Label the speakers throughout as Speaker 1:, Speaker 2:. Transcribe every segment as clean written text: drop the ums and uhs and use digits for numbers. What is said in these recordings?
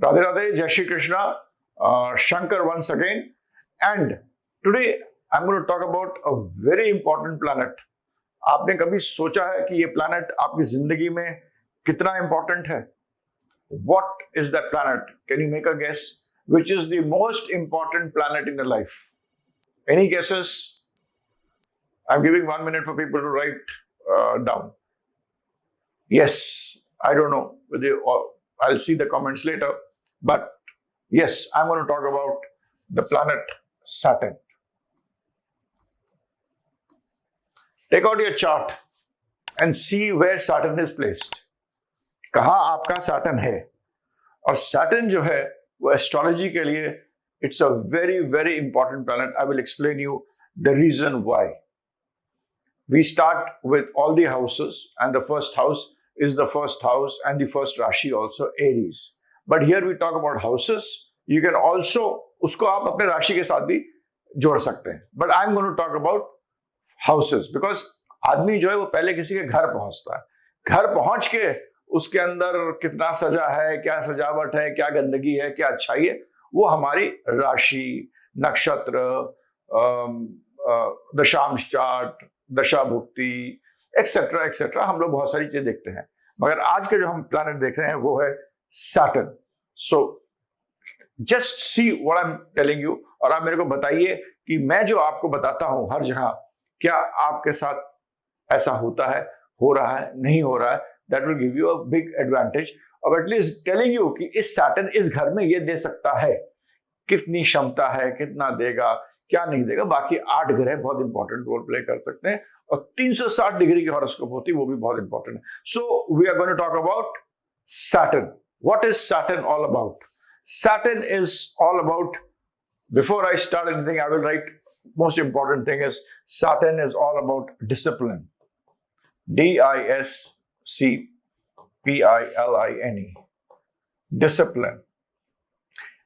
Speaker 1: Radhe Radhe, Jai Shri Krishna, Shankar once again. And today I'm going to talk about a very important planet. आपने कभी सोचा है कि ये planet आपकी जिंदगी में कितना important है? What is that planet? Can you make a guess? Which is the most important planet in your life? Any guesses? I'm giving 1 minute for people to write down. Yes, I don't know. I'll see the comments later. But yes, I'm going to talk about the planet Saturn. Take out your chart and see where Saturn is placed. कहाँ आपका Saturn है? और Saturn जो है वो astrology के लिए it's a very, very important planet. I will explain you the reason why. We start with all the houses, and the first house is the first house and the first Rashi also, Aries. But here we talk about houses. You can also, उसको आप अपने राशि के साथ भी जोड़ सकते हैं. But I'm going to talk about houses because आदमी जो है वो पहले किसी के घर पहुंचता है. घर पहुंच के उसके अंदर कितना सजा है, क्या सजावट है, क्या गंदगी है, क्या अच्छाई है, वो हमारी राशि, नक्षत्र, दशांश चार्ट, दशा भुक्ति, एक्सेट्रा एक्सेट्रा, हम लोग बहुत सारी चीजें देखते हैं. मगर आज के जो हम प्लैनेट देख रहे हैं वो है Saturn. So just see what I'm telling you, और आप मेरे को बताइए कि मैं जो आपको बताता हूं हर जगह, क्या आपके साथ ऐसा होता है, हो रहा है, नहीं हो रहा है. That will give you a big advantage of at least telling you कि इस Saturn इस घर में ये दे सकता है, कितनी क्षमता है, कितना देगा, क्या नहीं देगा. बाकी 8 ग्रह बहुत इंपॉर्टेंट रोल प्ले कर सकते हैं और 360 डिग्री की हॉरोस्कोप होती है, वो भी बहुत इंपॉर्टेंट है. So we are going to talk about Saturn. What is Saturn all about? Saturn is all about, before I start anything, I will write, most important thing is Saturn is all about discipline. D-I-S-C-P-I-L-I-N-E. Discipline.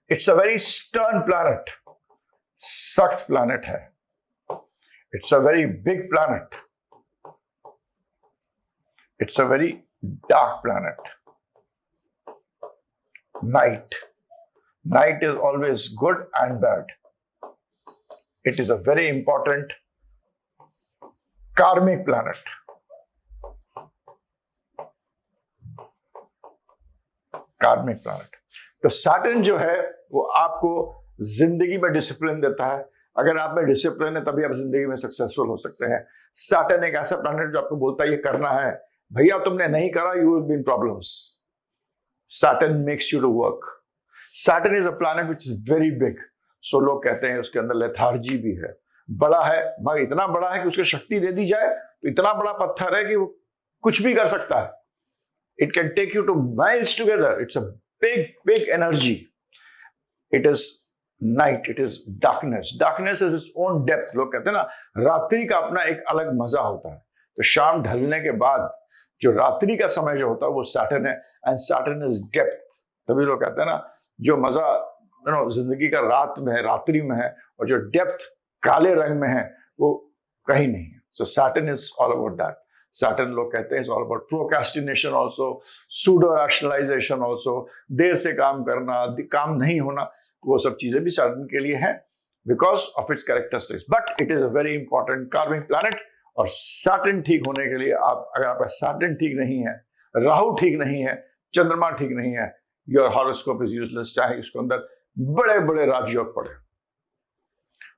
Speaker 1: It's a very stern planet. सख्त planet है. It's a very big planet. It's a very dark planet. Night. Night is always good and bad. It is a very important karmic planet. Karmic planet. तो Saturn जो है वो आपको जिंदगी में discipline देता है. अगर आप में डिसिप्लिन है तभी आप जिंदगी में सक्सेसफुल हो सकते हैं. Saturn एक ऐसा प्लैनेट जो आपको बोलता है ये करना है, भैया तुमने नहीं करा, you will be in problems. Saturn makes you to work. Saturn is a planet which is very big. So लोग कहते हैं उसके अंदर लेथार्जी भी है. बड़ा है, मगर इतना बड़ा है कि उसको शक्ति दे दी जाए तो इतना बड़ा पत्थर है कि वो कुछ भी कर सकता है. It can take you to miles together. It's a big, big energy. It is night. It is darkness. Darkness is its own depth. लोग कहते हैं ना, रात्रि का अपना एक अलग मजा होता है. तो शाम ढलने के बाद जो रात्रि का समय जो होता है वो Saturn है, and Saturn is depth. तभी लोग कहते हैं ना, जो मजा जिंदगी का रात में है, रात्रि में है, और जो डेप्थ काले रंग में है वो कहीं नहीं है. So Saturn is all about that. Saturn लोग कहते हैं it's all about procrastination also, pseudo rationalization also, देर से काम करना, काम नहीं होना, वो सब चीजें भी Saturn के लिए हैं because of its characteristics. But it is a very important karmic planet. और Saturn ठीक होने के लिए अगर आपका Saturn ठीक नहीं है, राहु ठीक नहीं है, चंद्रमा ठीक नहीं है, your horoscope is useless. चाहे इसके अंदर बड़े बड़े राजयोग पड़े.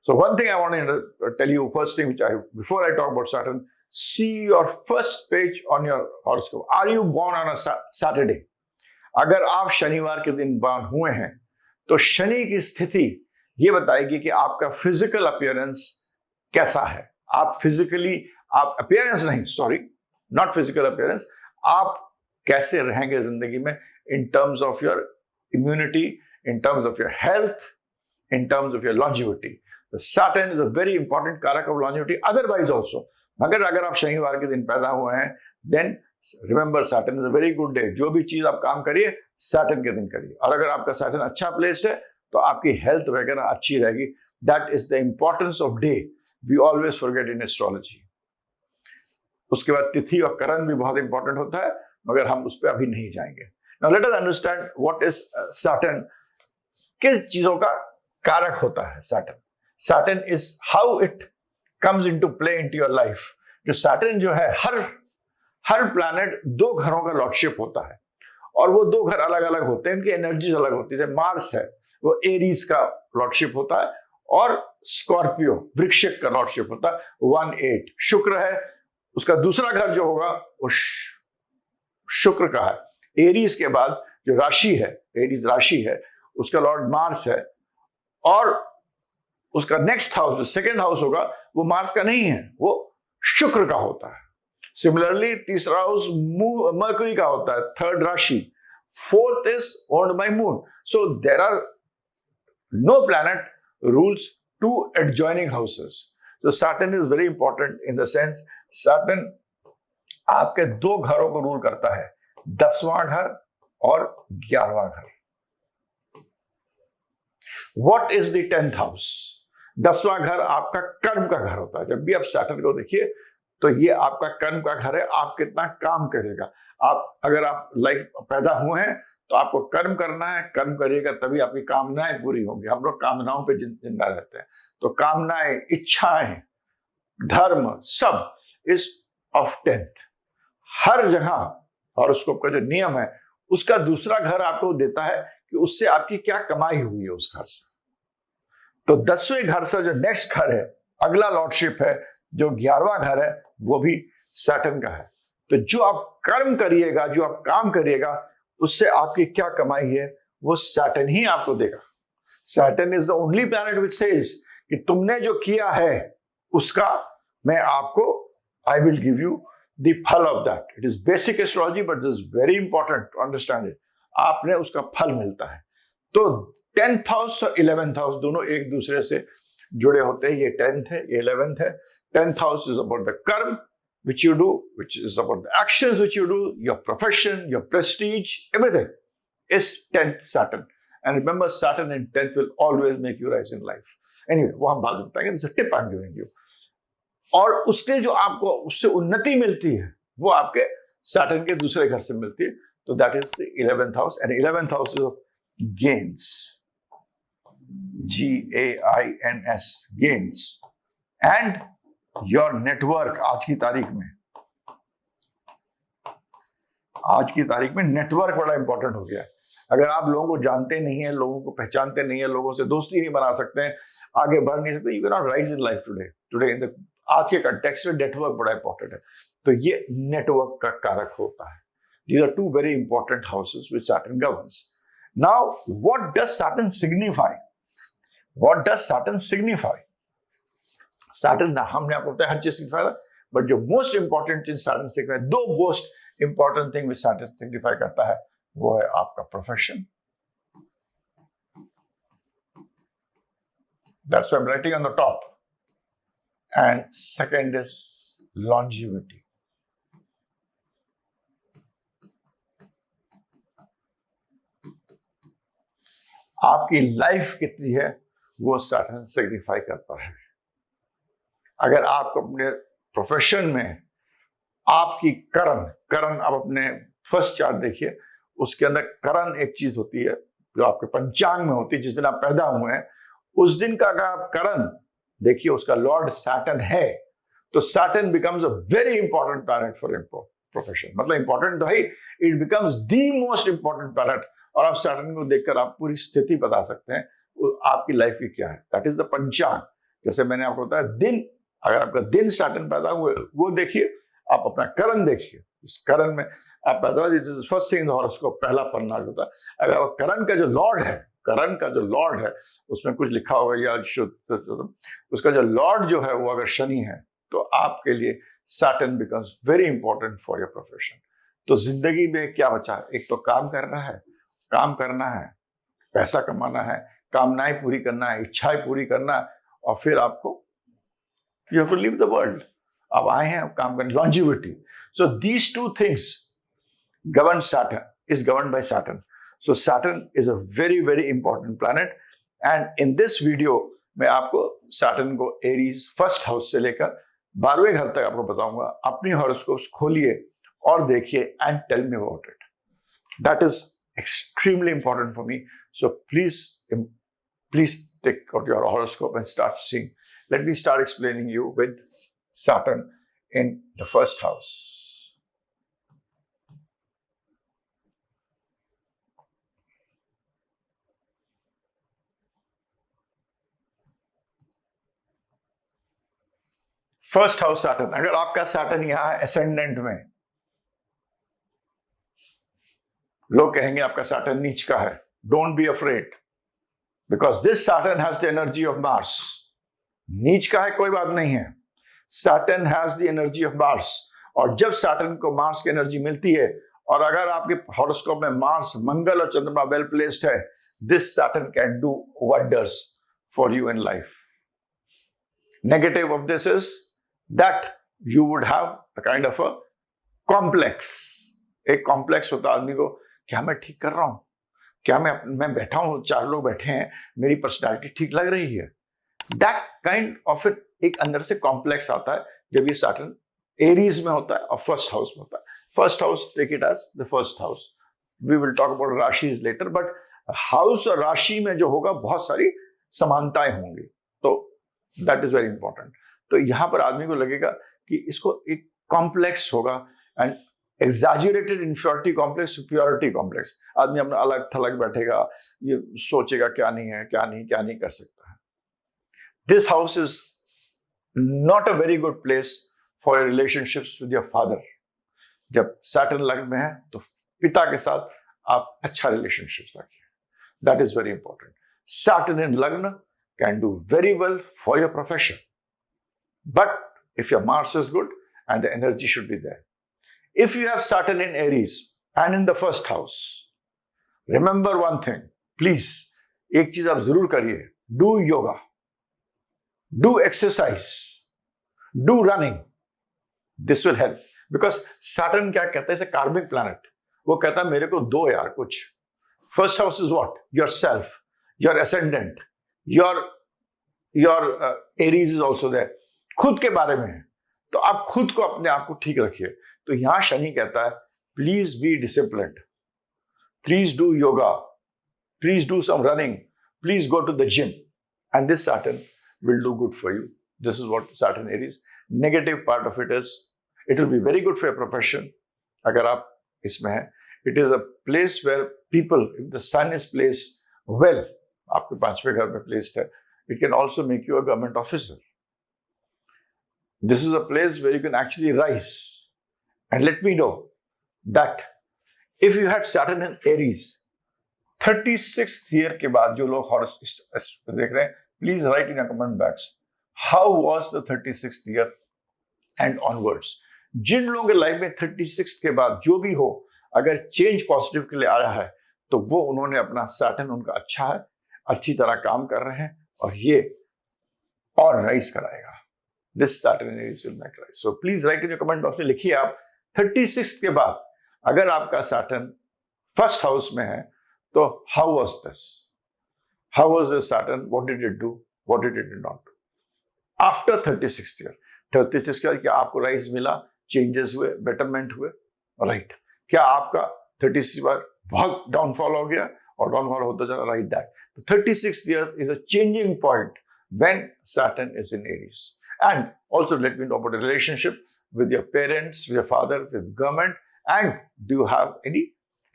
Speaker 1: So one thing I want to tell you, first thing before I talk about Saturn, see your first page on your horoscope. Are you born on a Saturday? अगर आप शनिवार के दिन born हुए हैं तो शनि की स्थिति ये बताएगी कि आपका फिजिकल अपीयरेंस कैसा है. आप फिजिकली, आप अपीयरेंस नहीं, सॉरी, नॉट फिजिकल अपीयरेंस, आप कैसे रहेंगे जिंदगी में in terms of your immunity, in terms of your health, in terms of your longevity. Saturn is a very important कारक of longevity. Otherwise also, मगर अगर आप शनिवार के दिन पैदा हुए हैं, then remember Saturn is a very good day. जो भी चीज आप काम करिए Saturn के दिन करिए. और अगर आपका Saturn अच्छा प्लेस्ड है तो आपकी हेल्थ वगैरह अच्छी रहेगी. That is the importance of day. We always forget in astrology. उसके बाद तिथि और करण भी बहुत इंपॉर्टेंट होता है, मगर हम उस पर अभी नहीं जाएंगे. Now let us understand what is Saturn. किस चीजों का कारक होता है Saturn? Saturn is how it comes into play into your life. जो सैटर्न जो है, हर प्लैनेट दो घरों का लॉर्डशिप होता है, और वो दो घर अलग अलग होते हैं, उनकी एनर्जीज अलग होती है। मार्स है वो एरीज का लॉर्डशिप होता है, और स्कॉर्पियो वृश्चिक का लॉर्डशिप होता है 1-8। शुक्र है, उसका दूसरा घर जो होगा वो शुक्र का है। एरीज के बाद जो राशि है, एरीज राशि है, उसका लॉर्ड मार्स है, और उसका नेक्स्ट हाउस जो सेकंड हाउस होगा वो मार्स का नहीं है, वो शुक्र का होता है। सिमिलरली तीसरा हाउस मरकरी का होता है, थर्ड राशि। Fourth is owned by moon. So there are no planet rules to adjoining houses. So Saturn is very important in the sense Saturn आपके दो घरों को रूल करता है, 10वां घर और 11वां घर। What is the 10th house? 10वां घर आपका कर्म का घर होता है। जब भी आप Saturn को देखिए तो ये आपका कर्म का घर है। आप कितना काम करेगा, अगर आप लाइफ पैदा हुए हैं तो आपको कर्म करना है, कर्म करिएगा तभी आपकी कामनाएं पूरी होंगी। हम लोग कामनाओं पे जिंदा रहते हैं, तो कामनाएं, इच्छाएं, धर्म सब इज ऑफ 10th। हर जगह हॉरोस्कोप का जो नियम है उसका दूसरा घर आपको देता है कि उससे आपकी क्या कमाई हुई है उस घर से। तो 10वें घर से जो नेक्स्ट घर है, अगला लॉर्डशिप है, जो 11वां घर है, वो भी सैटर्न का है। तो जो आप कर्म करिएगा, जो आप काम करिएगा, उससे आपकी क्या कमाई है वो सैटर्न ही आपको देगा। Saturn is the only planet which says कि तुमने जो किया है उसका मैं आपको, I will give you the phal of that. It is basic astrology but it is very important to understand it. आपने उसका फल मिलता है। तो 10th हाउस और 11th हाउस दोनों एक दूसरे से जुड़े होते हैं। ये 10th है, ये 11th है। 10th house is about the कर्म which you do, which is about the actions which you do, your profession, your prestige, everything is 10th Saturn. And remember, Saturn in 10th will always make you rise in life. Anyway, वो हम बाद में बताएंगे। This is a tip I'm giving you. और उसके जो आपको उससे उन्नति मिलती है वो आपके Saturn के दूसरे घर से मिलती है। तो that is the 11th house, and 11th house is of gains, GAINS, gains, and your network. आज की तारीख में नेटवर्क बड़ा इंपॉर्टेंट हो गया है। अगर आप लोगों को जानते नहीं है, लोगों को पहचानते नहीं है, लोगों से दोस्ती नहीं बना सकते हैं, आगे बढ़ नहीं सकते, you can not rise in life today in the आज के कंटेक्स्ट में नेटवर्क बड़ा इंपॉर्टेंट है। तो ये नेटवर्क का कारक होता है। These are two very important houses which Saturn governs. Now what does Saturn signify? What does Saturn signify? Saturn हमने आपको बताया हर चीज सिग्निफाई, बट जो मोस्ट इंपॉर्टेंट चीज सैटर्न सिग्निफाई, दो most important thing which Saturn signify करता है, वो है आपका profession. That's why I am writing on the top. And second is longevity. आपकी लाइफ कितनी है वो सैटर्न सिग्निफाई करता है। अगर आपको अपने प्रोफेशन में आपकी करण आप अपने फर्स्ट चार्ट देखिए, उसके अंदर करण एक चीज होती है जो आपके पंचांग में होती है। जिस दिन आप पैदा हुए हैं उस दिन का अगर आप करण देखिए, उसका लॉर्ड सैटर्न है, तो Saturn becomes a very important planet for profession. मतलब इंपॉर्टेंट तो है, it becomes the most important planet. और आप सैटर्न को देखकर आप पूरी स्थिति बता सकते हैं आपकी लाइफ की क्या है। दैट इज द पंचांग। जैसे मैंने आपको बताया, दिन, अगर आपका दिन सैटर्न पैदा हुए वो देखिए, आप अपना करण देखिए, इस करण में आप पैदा हुए, this is first thing in the horoscope, पहला पन्ना जो होता है। अगर आप करण का जो लॉर्ड है उसमें कुछ लिखा होगा या शुद्ध, उसका जो लॉर्ड जो है वो अगर शनि है, तो आपके लिए Saturn becomes very important for your profession. तो जिंदगी में क्या बचा है? एक तो काम करना है, पैसा कमाना है, कामनाएं पूरी करना है, इच्छाएं पूरी करना है, और फिर आपको you have to leave the world. अब आए हैं, काम करने, longevity. So these two things govern Saturn, is governed by Saturn. So Saturn is a very, very important planet. And in this video, मैं आपको Saturn को एरीज फर्स्ट हाउस से लेकर 12वें घर तक आपको बताऊंगा। अपनी हॉरोस्कोप्स खोलिए और देखिए and tell me about it. That is extremely important for me. So please take out your horoscope and start seeing. Let me start explaining you with Saturn in the first house. First house Saturn, अगर आपका Saturn यहां है ascendant में, लोग कहेंगे आपका Saturn नीच का है. Don't be afraid, because this Saturn has the energy of Mars. नीच का है कोई बात नहीं है, Saturn has the energy of Mars. और जब सैटर्न को मार्स की एनर्जी मिलती है, और अगर आपके हॉरोस्कोप में मार्स, मंगल और चंद्रमा वेल प्लेस्ड है, this Saturn can do wonders for you in life. Negative of this is that you would have a kind of a complex. एक कॉम्प्लेक्स होता है आदमी को, क्या मैं ठीक कर रहा हूं, क्या मैं बैठा हूं, चार लोग बैठे हैं, मेरी पर्सनालिटी ठीक लग रही है. दैट काइंड ऑफ इट, एक अंदर से कॉम्प्लेक्स आता है जब ये सैटर्न एरीज में होता है और फर्स्ट हाउस में होता है. First house, take it as the first house. We will talk about राशिज लेटर, बट हाउस और राशि में जो होगा बहुत सारी समानताएं होंगी. तो दैट इज वेरी इंपॉर्टेंट. तो यहां पर आदमी को लगेगा कि इसको एक कॉम्प्लेक्स होगा, and exaggerated inferiority complex, superiority complex. आदमी अपना अलग थलग बैठेगा, ये सोचेगा क्या नहीं है, क्या नहीं कर सकता है. This house is not a very good place for your relationships with your father. जब सैटर्न लग्न में है तो पिता के साथ आप अच्छा रिलेशनशिप रखिए. That is very important. Saturn in lagna can do very well for your profession. But if your Mars is good, and the energy should be there. If you have Saturn in Aries and in the first house, remember one thing, please, एक चीज आप जरूर करिए, do yoga, do exercise, do running. This will help. Because Saturn क्या कहता है, इसे कार्मिक प्लैनेट. वो कहता है मेरे को दो यार कुछ. First house is what? Yourself, your ascendant. Your Aries is also there. खुद के बारे में है, तो आप खुद को, अपने आप को ठीक रखिए. तो यहां शनि कहता है please be disciplined, please do yoga, please do some running, please go to the gym, and this Saturn will do good for you. This is what Saturn Aries. Negative part of it is, it will be very good for your profession अगर आप इसमें है. It is a place where people, if the sun is placed well, आपके पांचवें घर में placed है, it can also make you a government officer. This is a place where you can actually rise. And let me know that if you had Saturn in Aries, 36th year के बाद जो लोग horoscope देख रहे हैं, please write in your comment box, how was the 36th year and onwards. जिन लोगों के life में 36th के बाद जो भी हो, अगर चेंज पॉजिटिव के लिए आया है, तो वो उन्होंने अपना सैटर्न उनका अच्छा है, अच्छी तरह काम कर रहे हैं, और ये और राइज कराएगा. This Saturn Aries will make rise. So please right in your comment box में, लिखिए आप 36 के बाद अगर आपका सैटर्न फर्स्ट हाउस में है तो how was this, how was this Saturn, what did it do, what did it not do after 36th year. 36 के बाद क्या आपको राइज मिला, चेंजेस हुए, बेटरमेंट हुए, राइट. क्या आपका 36 बार बहुत डाउनफॉल हो गया और डाउनफॉल होता जा रहा, right that. The 36th year is a changing point when Saturn is in Aries. And also let me know about the relationship with your parents, with your father, with government, and do you have any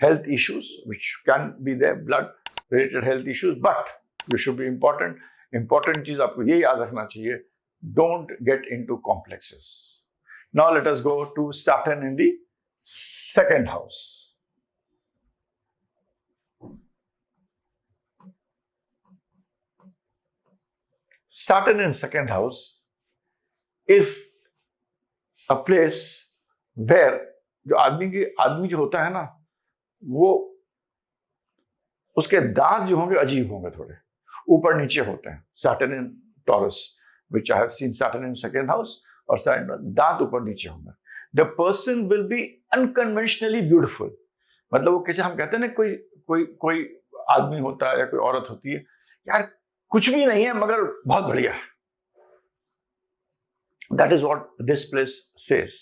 Speaker 1: health issues which can be there, blood related health issues, but you should be important चीज आपको ये याद रखना चाहिए, don't get into complexes. Now let us go to Saturn in the second house. Saturn in second house is a place where जो आदमी जो होता है ना, वो उसके दांत जो होंगे अजीब होंगे, थोड़े ऊपर नीचे होते हैं. Saturn in Taurus, which I have seen Saturn in second house, और दांत ऊपर नीचे होंगे. The person will be unconventionally beautiful. मतलब वो कैसे हम कहते हैं ना, कोई आदमी होता है या कोई औरत होती है, यार कुछ भी नहीं है मगर बहुत बढ़िया है. That is what this place says.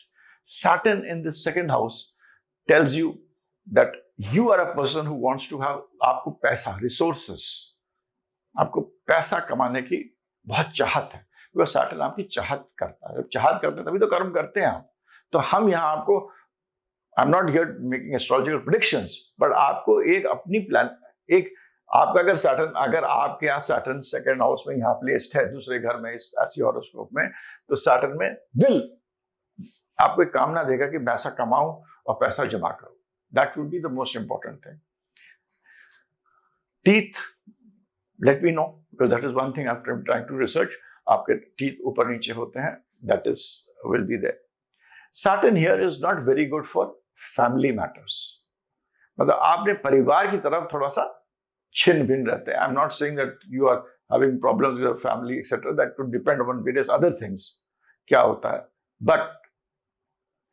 Speaker 1: Saturn in the second house tells you that you are a person who wants to have, आपको पैसा, रिसोर्सेस, आपको पैसा कमाने की बहुत चाहत है, बिकॉज सैटर्न आपकी चाहत करता है। जब चाहत करते हैं तभी तो कर्म करते हैं आप। तो हम यहाँ आपको, आई am not here making astrological predictions, but आपको एक अपनी प्लान, एक आपका अगर सैटर्न, अगर आपके यहाँ सैटर्न सेकंड हाउस में यहाँ प्लेस्ड है दूसरे घर में इस ऐसी हॉरोस्कोप में, तो सैटर्न में विल आपको एक कामना देगा कि पैसा कमाऊं और पैसा जमा करूं। That would be the most important thing. Teeth, let me know, because that is one thing after trying to research. आपके टीथ ऊपर नीचे होते हैं, that is will be there. Saturn here is not very good for family matters, मतलब आपने परिवार की तरफ थोड़ा सा छिन्न भिन्न रहते हैं। I am not saying that you are having problems with your family etcetera, that could depend upon various other things, क्या होता है। बट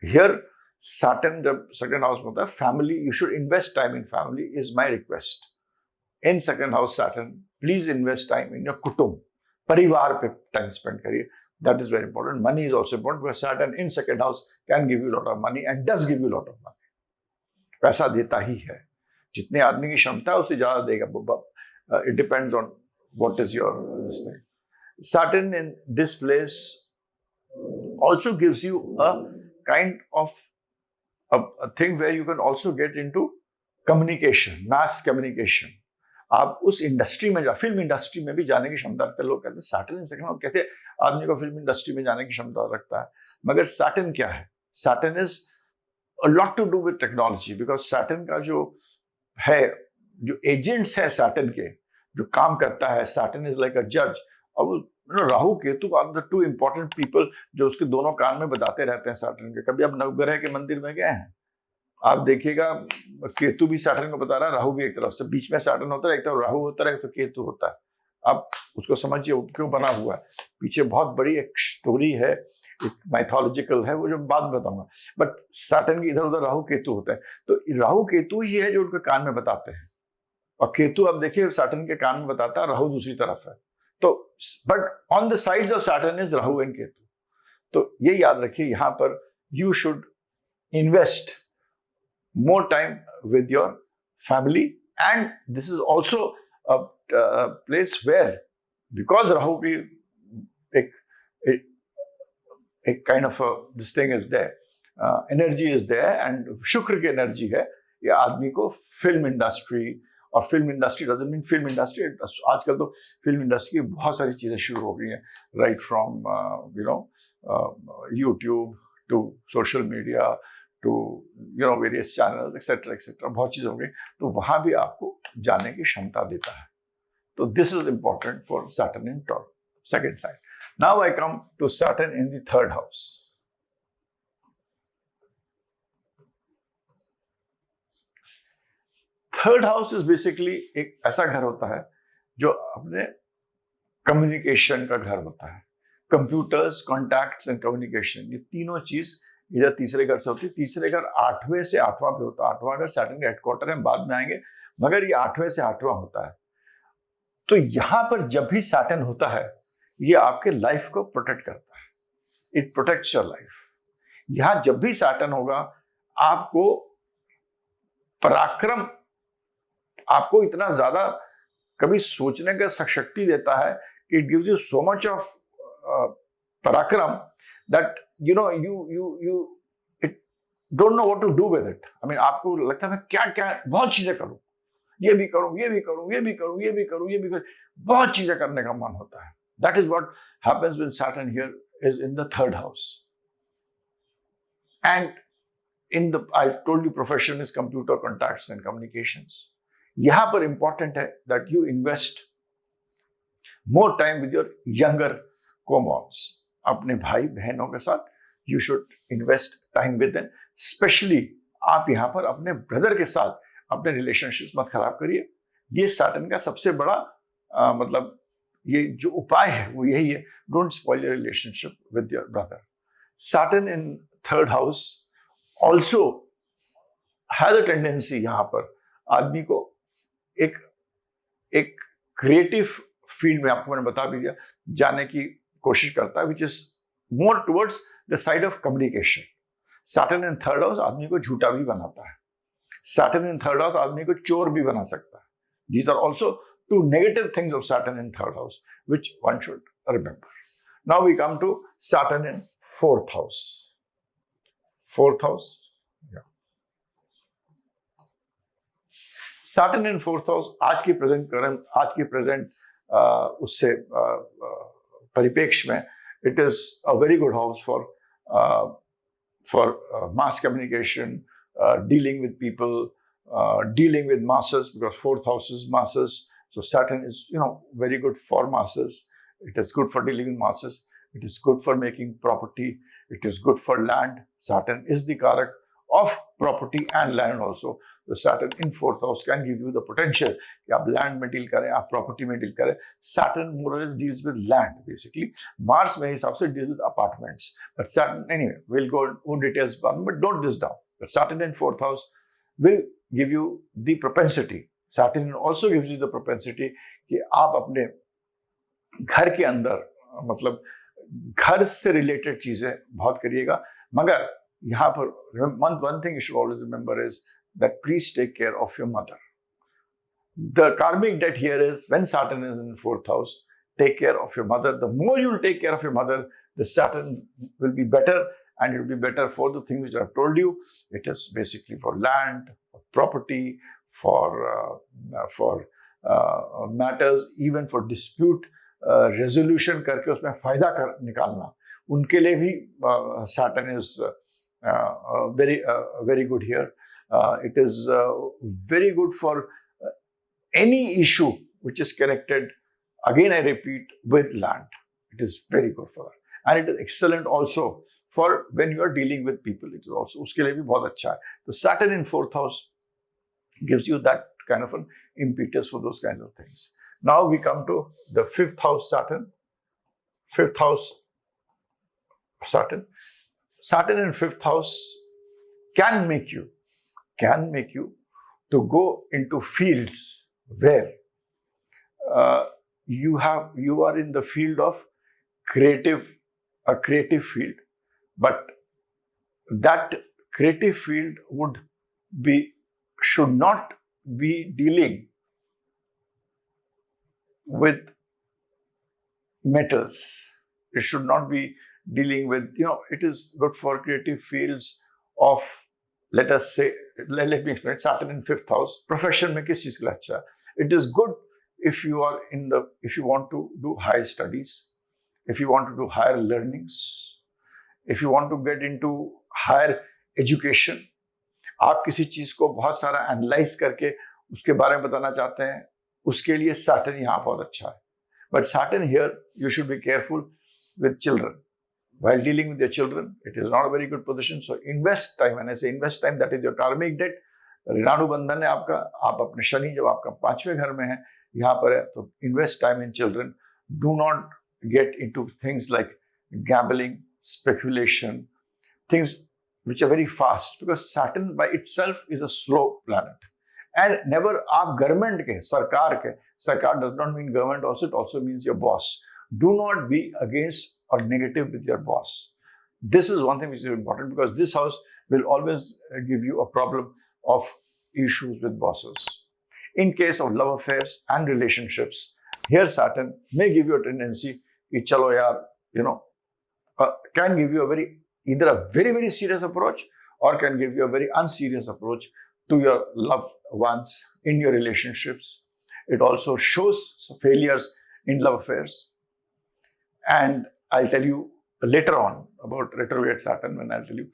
Speaker 1: हियर सैटर्न जब सेकंड हाउस में होता है, family, you should invest time in family is my request. In second house Saturn, please invest time in your कुटुंब, परिवार पे टाइम स्पेंड करिए। That is very important. Money is also important because Saturn in second house can give you a lot of money and does give you a lot of money. पैसा देता ही है, जितने आदमी की क्षमता है उससे ज्यादा देगा। It depends on what is your this thing. Saturn in this place also gives you a kind of a thing where you can also get into communication, mass communication. आप उस इंडस्ट्री में, फिल्म इंडस्ट्री में भी जाने की क्षमता रखते हैं। लोग कहते हैं सैटर्न सेकंड हाउस कैसे आदमी को फिल्म इंडस्ट्री में जाने की क्षमता रखता है, मगर सैटर्न क्या है? Saturn is a lot to do with technology, because Saturn का जो है, जो एजेंट्स है सैटर्न के, जो काम करता है, सैटर्न इज लाइक अ जज। और Rahu Ketu are the two important people जो उसके दोनों कान में बताते रहते हैं सैटर्न के। कभी आप नवग्रह के मंदिर में गए हैं? आप देखिएगा केतु भी सैटर्न को बता रहा है, राहु भी एक तरफ से, बीच में सैटर्न होता है, एक तरफ राहु होता है, एक तरफ केतु होता है। आप उसको समझिए क्यों बना हुआ है, पीछे बहुत बड़ी एक स्टोरी है, एक माइथोलॉजिकल है, वो जो बाद में बताऊंगा। बट सैटर्न की इधर उधर राहु केतु होता है, तो राहु केतु ही है जो उनके कान में बताते हैं। और केतु आप देखिए सैटर्न के कान में बताता है, राहु दूसरी तरफ है। तो but on the sides of Saturn is Rahu and Ketu. तो ये याद रखिए, यहां पर you should invest more time with your family, and this is also a place where, because Rahu ki एक kind of this thing is there, energy is there, and शुक्र की energy है, ये आदमी को फिल्म इंडस्ट्री, और film industry doesn't mean film industry, आजकल तो फिल्म इंडस्ट्री की बहुत सारी चीजें शुरू हो गई हैं, right from YouTube to social media to various channels etcetera etcetera, बहुत चीजें हो गई। तो वहां भी आपको जाने की क्षमता देता है। तो this is important for Saturn in second side. Now I come to Saturn in the third house. Third house is basically एक ऐसा घर होता है जो अपने कम्युनिकेशन का घर होता है। कंप्यूटर्स, कॉन्टैक्ट्स एंड कम्युनिकेशन, ये तीनों चीज इधर तीसरे घर से होती है। तीसरे घर 8वें से 8वां पे होता है। 8वां घर सैटर्न का हेडक्वार्टर है, बाद में आएंगे, मगर ये 8वें से 8वां होता है। तो यहां पर जब भी सैटर्न होता है, ये आपके लाइफ को प्रोटेक्ट करता है, इट प्रोटेक्ट्स योर लाइफ। यहां जब भी सैटर्न होगा, आपको पराक्रम, आपको इतना ज्यादा कभी सोचने का शक्ति देता है कि it gives you so much of पराक्रम that you it don't know what to do with it. I mean, आपको लगता है मैं क्या क्या बहुत चीजें करूं, ये भी करूं, ये भी करूं, ये भी करूं, ये भी करूं, ये भी करूं, बहुत चीजें करने का मन होता है। That is what happens when Saturn here is in the third house. And I've told you profession is computer, contacts and communications. यहां पर important है that you invest more time with your younger cohorts. अपने भाई बहनों के साथ you should invest time with them. Specially आप यहाँ पर अपने ब्रदर के साथ अपने रिलेशनशिप मत खराब करिए। ये सैटर्न का सबसे बड़ा मतलब ये जो उपाय है वो यही है, don't spoil your relationship with your brother. Saturn in third house also has a tendency, यहाँ पर आदमी को एक क्रिएटिव फील्ड में, आपको मैंने बता भी दिया, जाने की कोशिश करता है, which is more towards the side of communication. Saturn in third house आदमी को झूठा भी बनाता है। Saturn in third house आदमी को चोर भी बना सकता है. These are also two negative things of Saturn in third house, which one should remember. Now we come to Saturn in fourth house. Fourth house. Yeah. Saturn in fourth house आज की present उससे परिप्रेक्ष्य में it is a very good house for mass communication, dealing with people, dealing with masses, because fourth house is masses. So Saturn is, very good for masses. It is good for dealing with masses. It is good for making property. It is good for land. Saturn is the karak of property and land also. The Saturn in fourth house can give you the potential कि आप land में deal करें, आप property में deal करें. Saturn more or less deals with land basically. Mars में हिसाब से deals with apartments. But Saturn, anyway, we'll go into details, but note this down. But Saturn in fourth house will give you the propensity. Saturn also gives you the propensity कि आप अपने घर के अंदर, मतलब घर से related चीजें बहुत करिएगा. मगर यहाँ पर one thing you should always remember is that please take care of your mother. The karmic debt here is when Saturn is in fourth house, take care of your mother. The more you will take care of your mother, the Saturn will be better, and it will be better for the things which I have told you. It is basically for land, for property, for matters, even for dispute resolution करके उसमें फायदा निकालना. उनके लिए भी Saturn is very good here. It is very good for any issue which is connected, again I repeat, with land. It is very good for that. And it is excellent also for when you are dealing with people. It is also, उसके लिए भी बहुत अच्छा है. So Saturn in fourth house gives you that kind of an impetus for those kinds of things. Now we come to the fifth house Saturn. Fifth house Saturn. Saturn in fifth house can make you to go into fields where you are in the field of a creative field, but that creative field should not be dealing with metals. It should not be dealing with, it is good for creative fields of, let us say, let me explain. Saturn in fifth house, profession में किस चीज के लिए अच्छा है? It is good if you want to do higher studies, if you want to do higher learnings, if you want to get into higher education. आप किसी चीज को बहुत सारा एनालाइज करके उसके बारे में बताना चाहते हैं, उसके लिए Saturn यहाँ बहुत अच्छा है. But Saturn here, you should be careful with children. While dealing with your children, it is not a very good position. So invest time. When I say invest time, that is your karmic debt. ऋणानु बंधन है आपका. आप अपने शनि जब आपका 5वें घर में है, यहाँ पर है, तो invest time in children. Do not get into things like gambling, speculation, things which are very fast, because Saturn by itself is a slow planet. And never आप government के, सरकार does not mean government also, it also means your boss. Do not be against or negative with your boss. This is one thing which is important, because this house will always give you a problem of issues with bosses. In case of love affairs and relationships, here Saturn may give you a tendency कि चलो यार, can give you either a very, very serious approach, or can give you a very unserious approach to your loved ones in your relationships. It also shows failures in love affairs. And I'll tell you later on about retrograde Saturn, when I'll tell you,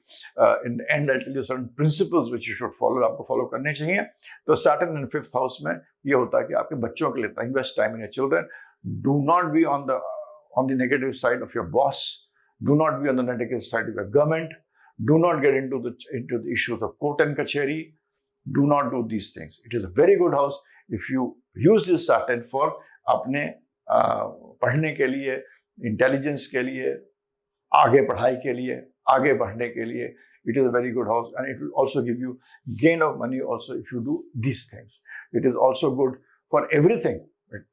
Speaker 1: in the end, I'll tell you certain principles which you should follow, आपको follow करने चाहिए. तो Saturn in fifth house में ये होता है कि आपके बच्चों के लिए invest time in your children. Do not be on the negative side of your boss. Do not be on the negative side of your government. Do not get into the issues of court and kacheri. Do not do these things. It is a very good house if you use this Saturn for अपने पढ़ने के लिए, intelligence के लिए, आगे पढ़ाई के लिए, आगे बढ़ने के लिए. It is a very good house, and it will also give you gain of money also if you do these things. It is also good for everything.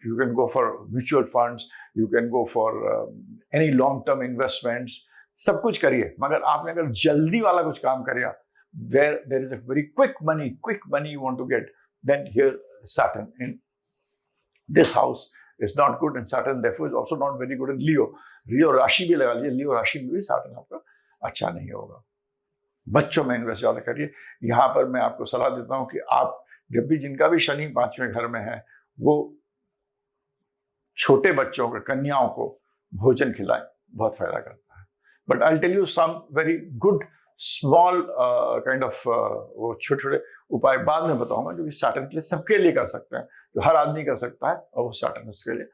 Speaker 1: You can go for mutual funds, you can go for any long-term investments. सब कुछ करिए, मगर आपने अगर जल्दी वाला कुछ काम किया, where there is a very quick money you want to get, then here Saturn in this house is not good, and Saturn therefore is also not very good in Leo. Leo राशि भी लगा लीजिए, Leo राशि में भी Saturn आपका अच्छा नहीं होगा। बच्चों में इन्वेस्ट ज्यादा करिए। यहाँ पर मैं आपको सलाह देता हूँ कि आप जब भी, जिनका भी शनि 5वें घर में है, वो छोटे बच्चों को, कन्याओं को भोजन खिलाएं, बहुत फायदा करता है। But I tell you some very good small kind of वो छोटे छोटे उपाय बाद में बताऊंगा, जो कि सैटर्न के लिए सबके लिए कर सकते हैं, जो हर आदमी कर सकता है, और वो सैटर्न उसके लिए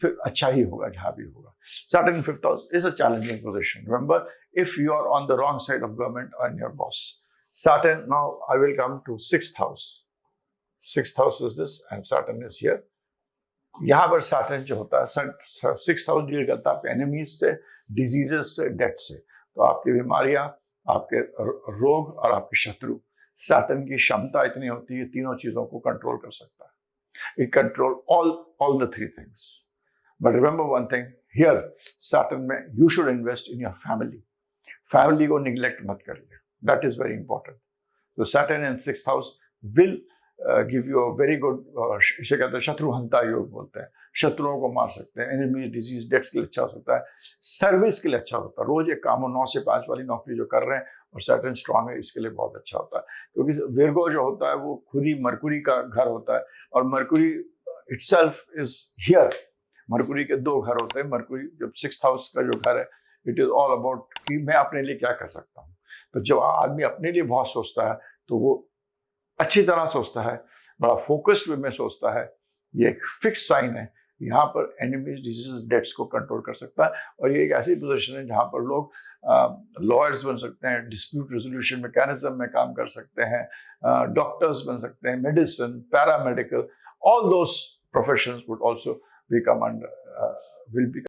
Speaker 1: फिर अच्छा ही होगा जहां भी होगा। Saturn in 5th house is a challenging position. Remember, if you are on the wrong side of government and your boss. Saturn, now I will come to 6th house. 6th house is this, and Saturn is here. यहाँ पर Saturn जो होता है, 6th house deal करता है आपके enemies से, diseases से, डेथ से। तो आपकी बीमारियां, आपके रोग और आपके शत्रु, Saturn की क्षमता इतनी होती है, तीनों चीजों को कंट्रोल कर सकता है। It control all the three things. But remember one thing, here Saturn में you should invest in your family. Family को neglect मत करिए. That is very important. So Saturn in 6th house will give you a very good, इसे कहते हैं शत्रुहंता योग बोलते हैं, शत्रुओं को मार सकते हैं, एनिमी, डिजीज, डेथ्स के लिए अच्छा हो सकता है, सर्विस के लिए अच्छा होता है। रोज एक काम हो, 9 से 5 वाली नौकरी जो कर रहे हैं, और Saturn स्ट्रांग है, इसके लिए बहुत अच्छा होता है। क्योंकि विर्गो जो होता है वो खुद ही मरकुरी का घर होता है, और Mercury itself is here. Mercury के 2 घर होते हैं। मरकुरी जब 6th हाउस का जो घर है, इट इज ऑल अबाउट कि मैं अपने लिए क्या कर सकता हूँ। तो जब आदमी अपने लिए बहुत सोचता है, तो वो अच्छी तरह सोचता है, बड़ा फोकस्ड वे में सोचता है। ये एक फिक्स साइन है, यहाँ पर एनिमीज, डिजीज, डेथ्स को कंट्रोल कर सकता है। और ये एक ऐसी पोजीशन है जहाँ पर लोग लॉयर्स बन सकते हैं, डिस्प्यूट रेजोल्यूशन मैकेनिज्म में काम कर सकते हैं, डॉक्टर्स बन सकते हैं, medicine, paramedical, all those professions would also become under will become